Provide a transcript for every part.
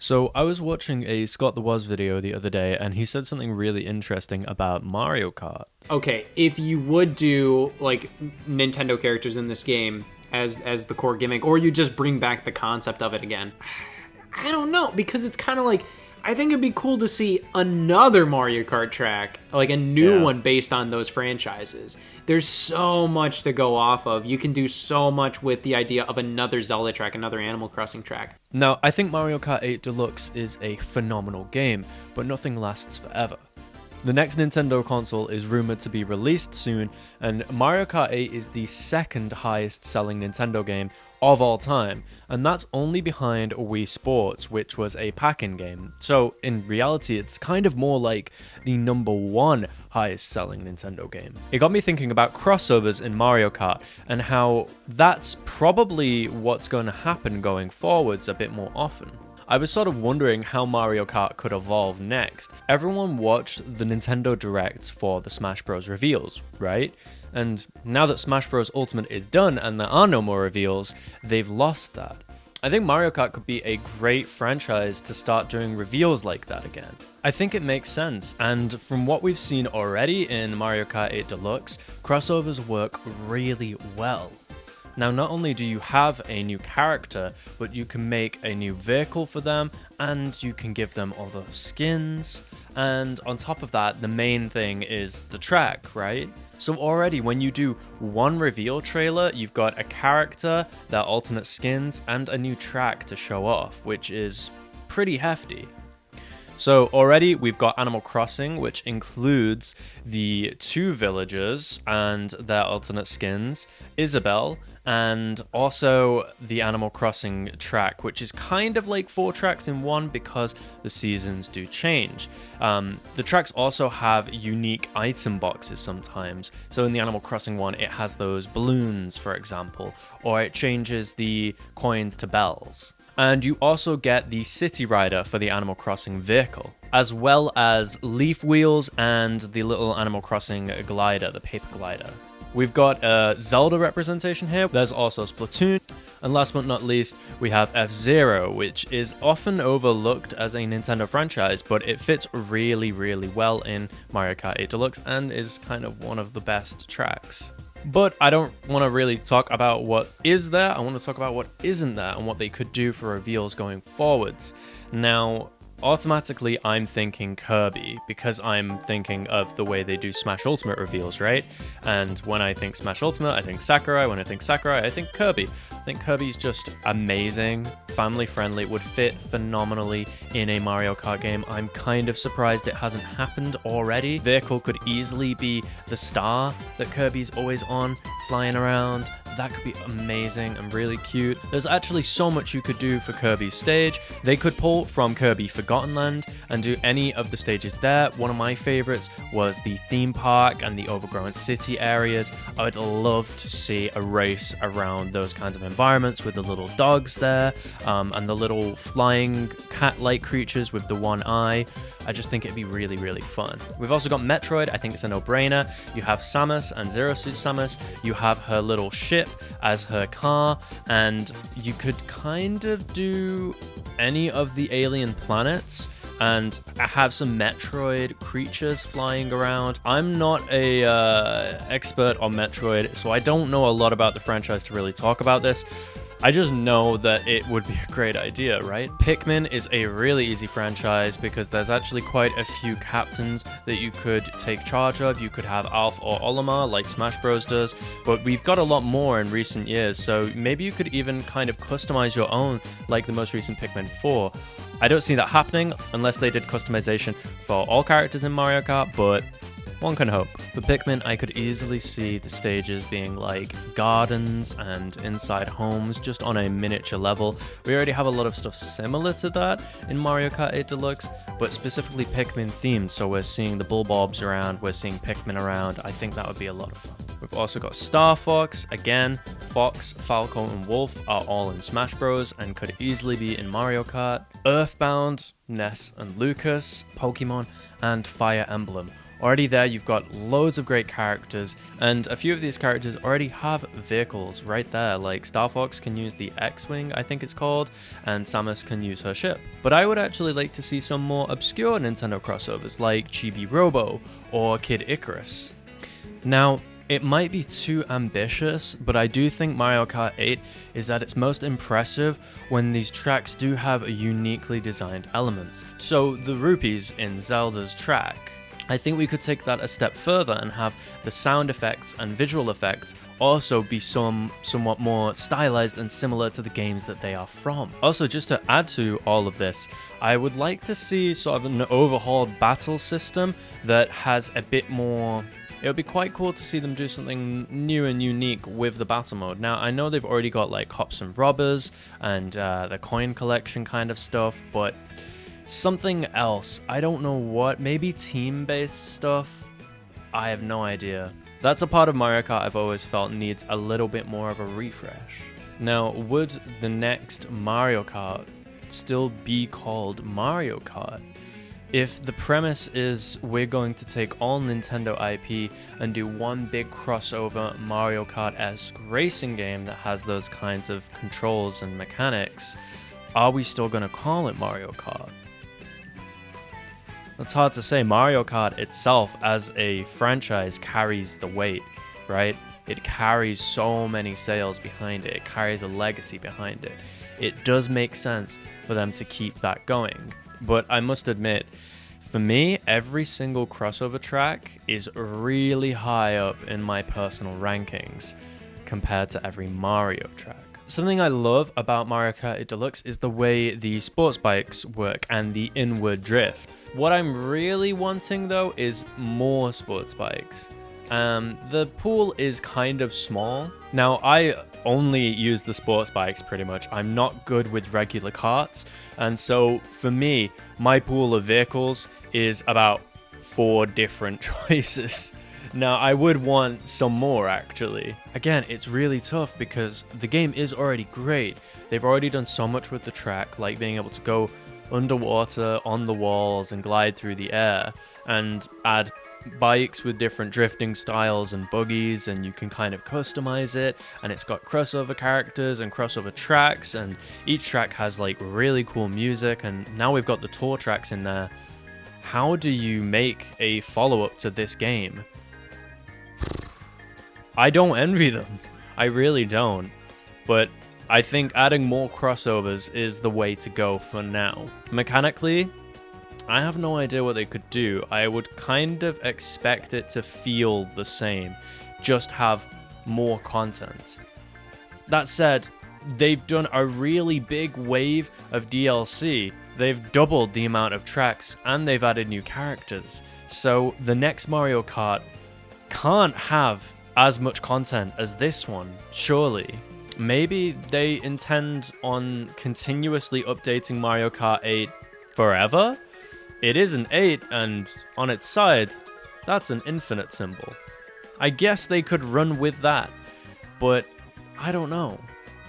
So I was watching a Scott the Woz video the other day, and he said something really interesting about Mario Kart. Okay, if you would do like Nintendo characters in this game as the core gimmick, or you just bring back the concept of it again, I don't know, because it's kind of like, I think it'd be cool to see another Mario Kart track, like a new one based on those franchises. There's so much to go off of. You can do so much with the idea of another Zelda track, another Animal Crossing track. Now, I think Mario Kart 8 Deluxe is a phenomenal game, but nothing lasts forever. The next Nintendo console is rumored to be released soon, and Mario Kart 8 is the second highest selling Nintendo game of all time, and that's only behind Wii Sports, which was a pack-in game. So in reality, it's kind of more like the number one highest selling Nintendo game. It got me thinking about crossovers in Mario Kart and how that's probably what's going to happen going forwards a bit more often. I was sort of wondering how Mario Kart could evolve next. Everyone watched the Nintendo Directs for the Smash Bros. Reveals, right? And now that Smash Bros. Ultimate is done and there are no more reveals, they've lost that. I think Mario Kart could be a great franchise to start doing reveals like that again. I think it makes sense, and from what we've seen already in Mario Kart 8 Deluxe, crossovers work really well. Now, not only do you have a new character, but you can make a new vehicle for them, and you can give them other skins, and on top of that, the main thing is the track, right? So already, when you do one reveal trailer, you've got a character, their alternate skins, and a new track to show off, which is pretty hefty. So already we've got Animal Crossing, which includes the two villagers and their alternate skins, Isabelle, and also the Animal Crossing track, which is kind of like 4 tracks in one because the seasons do change. The tracks also have unique item boxes sometimes. So in the Animal Crossing one, it has those balloons, for example, or it changes the coins to bells. And you also get the City Rider for the Animal Crossing vehicle, as well as leaf wheels and the little Animal Crossing glider, the paper glider. We've got a Zelda representation here. There's also Splatoon. And last but not least, we have F-Zero, which is often overlooked as a Nintendo franchise, but it fits really, really well in Mario Kart 8 Deluxe and is kind of one of the best tracks. But I don't want to really talk about what is there, I want to talk about what isn't there and what they could do for reveals going forwards. Now, automatically I'm thinking Kirby, because I'm thinking of the way they do Smash Ultimate reveals, right? And when I think Smash Ultimate, I think Sakurai. When I think Sakurai, I think Kirby. I think Kirby's just amazing, family friendly, would fit phenomenally in a Mario Kart game. I'm kind of surprised it hasn't happened already. Vehicle could easily be the star that Kirby's always on, flying around. That could be amazing and really cute. There's actually so much you could do for Kirby's stage. They could pull from Kirby Forgotten Land and do any of the stages there. One of my favorites was the theme park and the overgrown city areas. I would love to see a race around those kinds of environments with the little dogs there, and the little flying cat-like creatures with the one eye. I just think it'd be really, really fun. We've also got Metroid. I think it's a no-brainer. You have Samus and Zero Suit Samus. You have her little ship as her car, and you could kind of do any of the alien planets and have some Metroid creatures flying around. I'm not a expert on Metroid, so I don't know a lot about the franchise to really talk about this. I just know that it would be a great idea, right? Pikmin is a really easy franchise because there's actually quite a few captains that you could take charge of. You could have Alph or Olimar like Smash Bros does, but we've got a lot more in recent years, so maybe you could even kind of customize your own like the most recent Pikmin 4. I don't see that happening unless they did customization for all characters in Mario Kart, but one can hope. For Pikmin, I could easily see the stages being like gardens and inside homes, just on a miniature level. We already have a lot of stuff similar to that in Mario Kart 8 Deluxe, but specifically Pikmin themed, so we're seeing the Bulbobs around, we're seeing Pikmin around. I think that would be a lot of fun. We've also got Star Fox. Again, Fox, Falco, and Wolf are all in Smash Bros. And could easily be in Mario Kart. Earthbound, Ness and Lucas, Pokemon, and Fire Emblem Already there, you've got loads of great characters, and a few of these characters already have vehicles right there, like Star Fox can use the X-Wing, I think it's called, and Samus can use her ship. But I would actually like to see some more obscure Nintendo crossovers like Chibi Robo or Kid Icarus. Now, it might be too ambitious, but I do think Mario Kart 8 is at its most impressive when these tracks do have uniquely designed elements. So the rupees in Zelda's track, I think we could take that a step further and have the sound effects and visual effects also be somewhat more stylized and similar to the games that they are from. Also, just to add to all of this, I would like to see sort of an overhauled battle system that has a bit more... It would be quite cool to see them do something new and unique with the battle mode. Now, I know they've already got like Cops and Robbers and the coin collection kind of stuff, but something else, I don't know what, maybe team-based stuff? I have no idea. That's a part of Mario Kart I've always felt needs a little bit more of a refresh. Now, would the next Mario Kart still be called Mario Kart? If the premise is we're going to take all Nintendo IP and do one big crossover Mario Kart-esque racing game that has those kinds of controls and mechanics, are we still going to call it Mario Kart? It's hard to say. Mario Kart itself as a franchise carries the weight, right? It carries so many sales behind it. It carries a legacy behind it. It does make sense for them to keep that going. But I must admit, for me, every single crossover track is really high up in my personal rankings compared to every Mario track. Something I love about Mario Kart 8 Deluxe is the way the sports bikes work and the inward drift. What I'm really wanting though is more sports bikes. The pool is kind of small. Now, I only use the sports bikes pretty much. I'm not good with regular karts, and so for me, my pool of vehicles is about 4 different choices. Now, I would want some more actually. Again, it's really tough because the game is already great. They've already done so much with the track, like being able to go underwater, on the walls, and glide through the air, and add bikes with different drifting styles and buggies, and you can kind of customize it, and it's got crossover characters and crossover tracks, and each track has like really cool music, and now we've got the tour tracks in there. How do you make a follow-up to this game? I don't envy them. I really don't. But I think adding more crossovers is the way to go for now. Mechanically, I have no idea what they could do. I would kind of expect it to feel the same, just have more content. That said, they've done a really big wave of DLC. They've doubled the amount of tracks and they've added new characters. So the next Mario Kart can't have as much content as this one, surely. Maybe they intend on continuously updating Mario Kart 8 forever? It is an 8, and on its side, that's an infinite symbol. I guess they could run with that, but I don't know.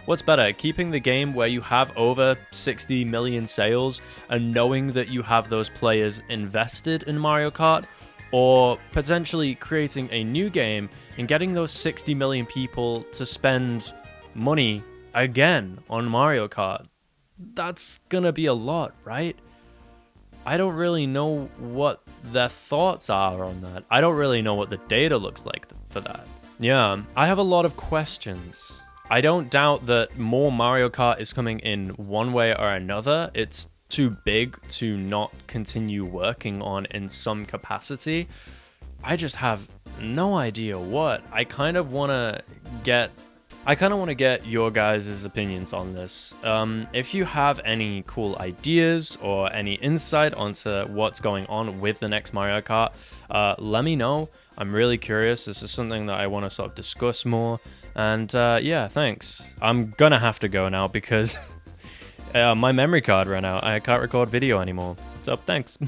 What's better, keeping the game where you have over 60 million sales and knowing that you have those players invested in Mario Kart, or potentially creating a new game and getting those 60 million people to spend money again on Mario Kart? That's gonna be a lot, right? I don't really know what their thoughts are on that. I don't really know what the data looks like for that. Yeah, I have a lot of questions. I don't doubt that more Mario Kart is coming in one way or another. It's too big to not continue working on in some capacity. I just have no idea what. I kind of want to get your guys' opinions on this. If you have any cool ideas or any insight onto what's going on with the next Mario Kart, let me know. I'm really curious. This is something that I want to sort of discuss more. And yeah, thanks. I'm gonna have to go now because my memory card ran out. I can't record video anymore. So thanks.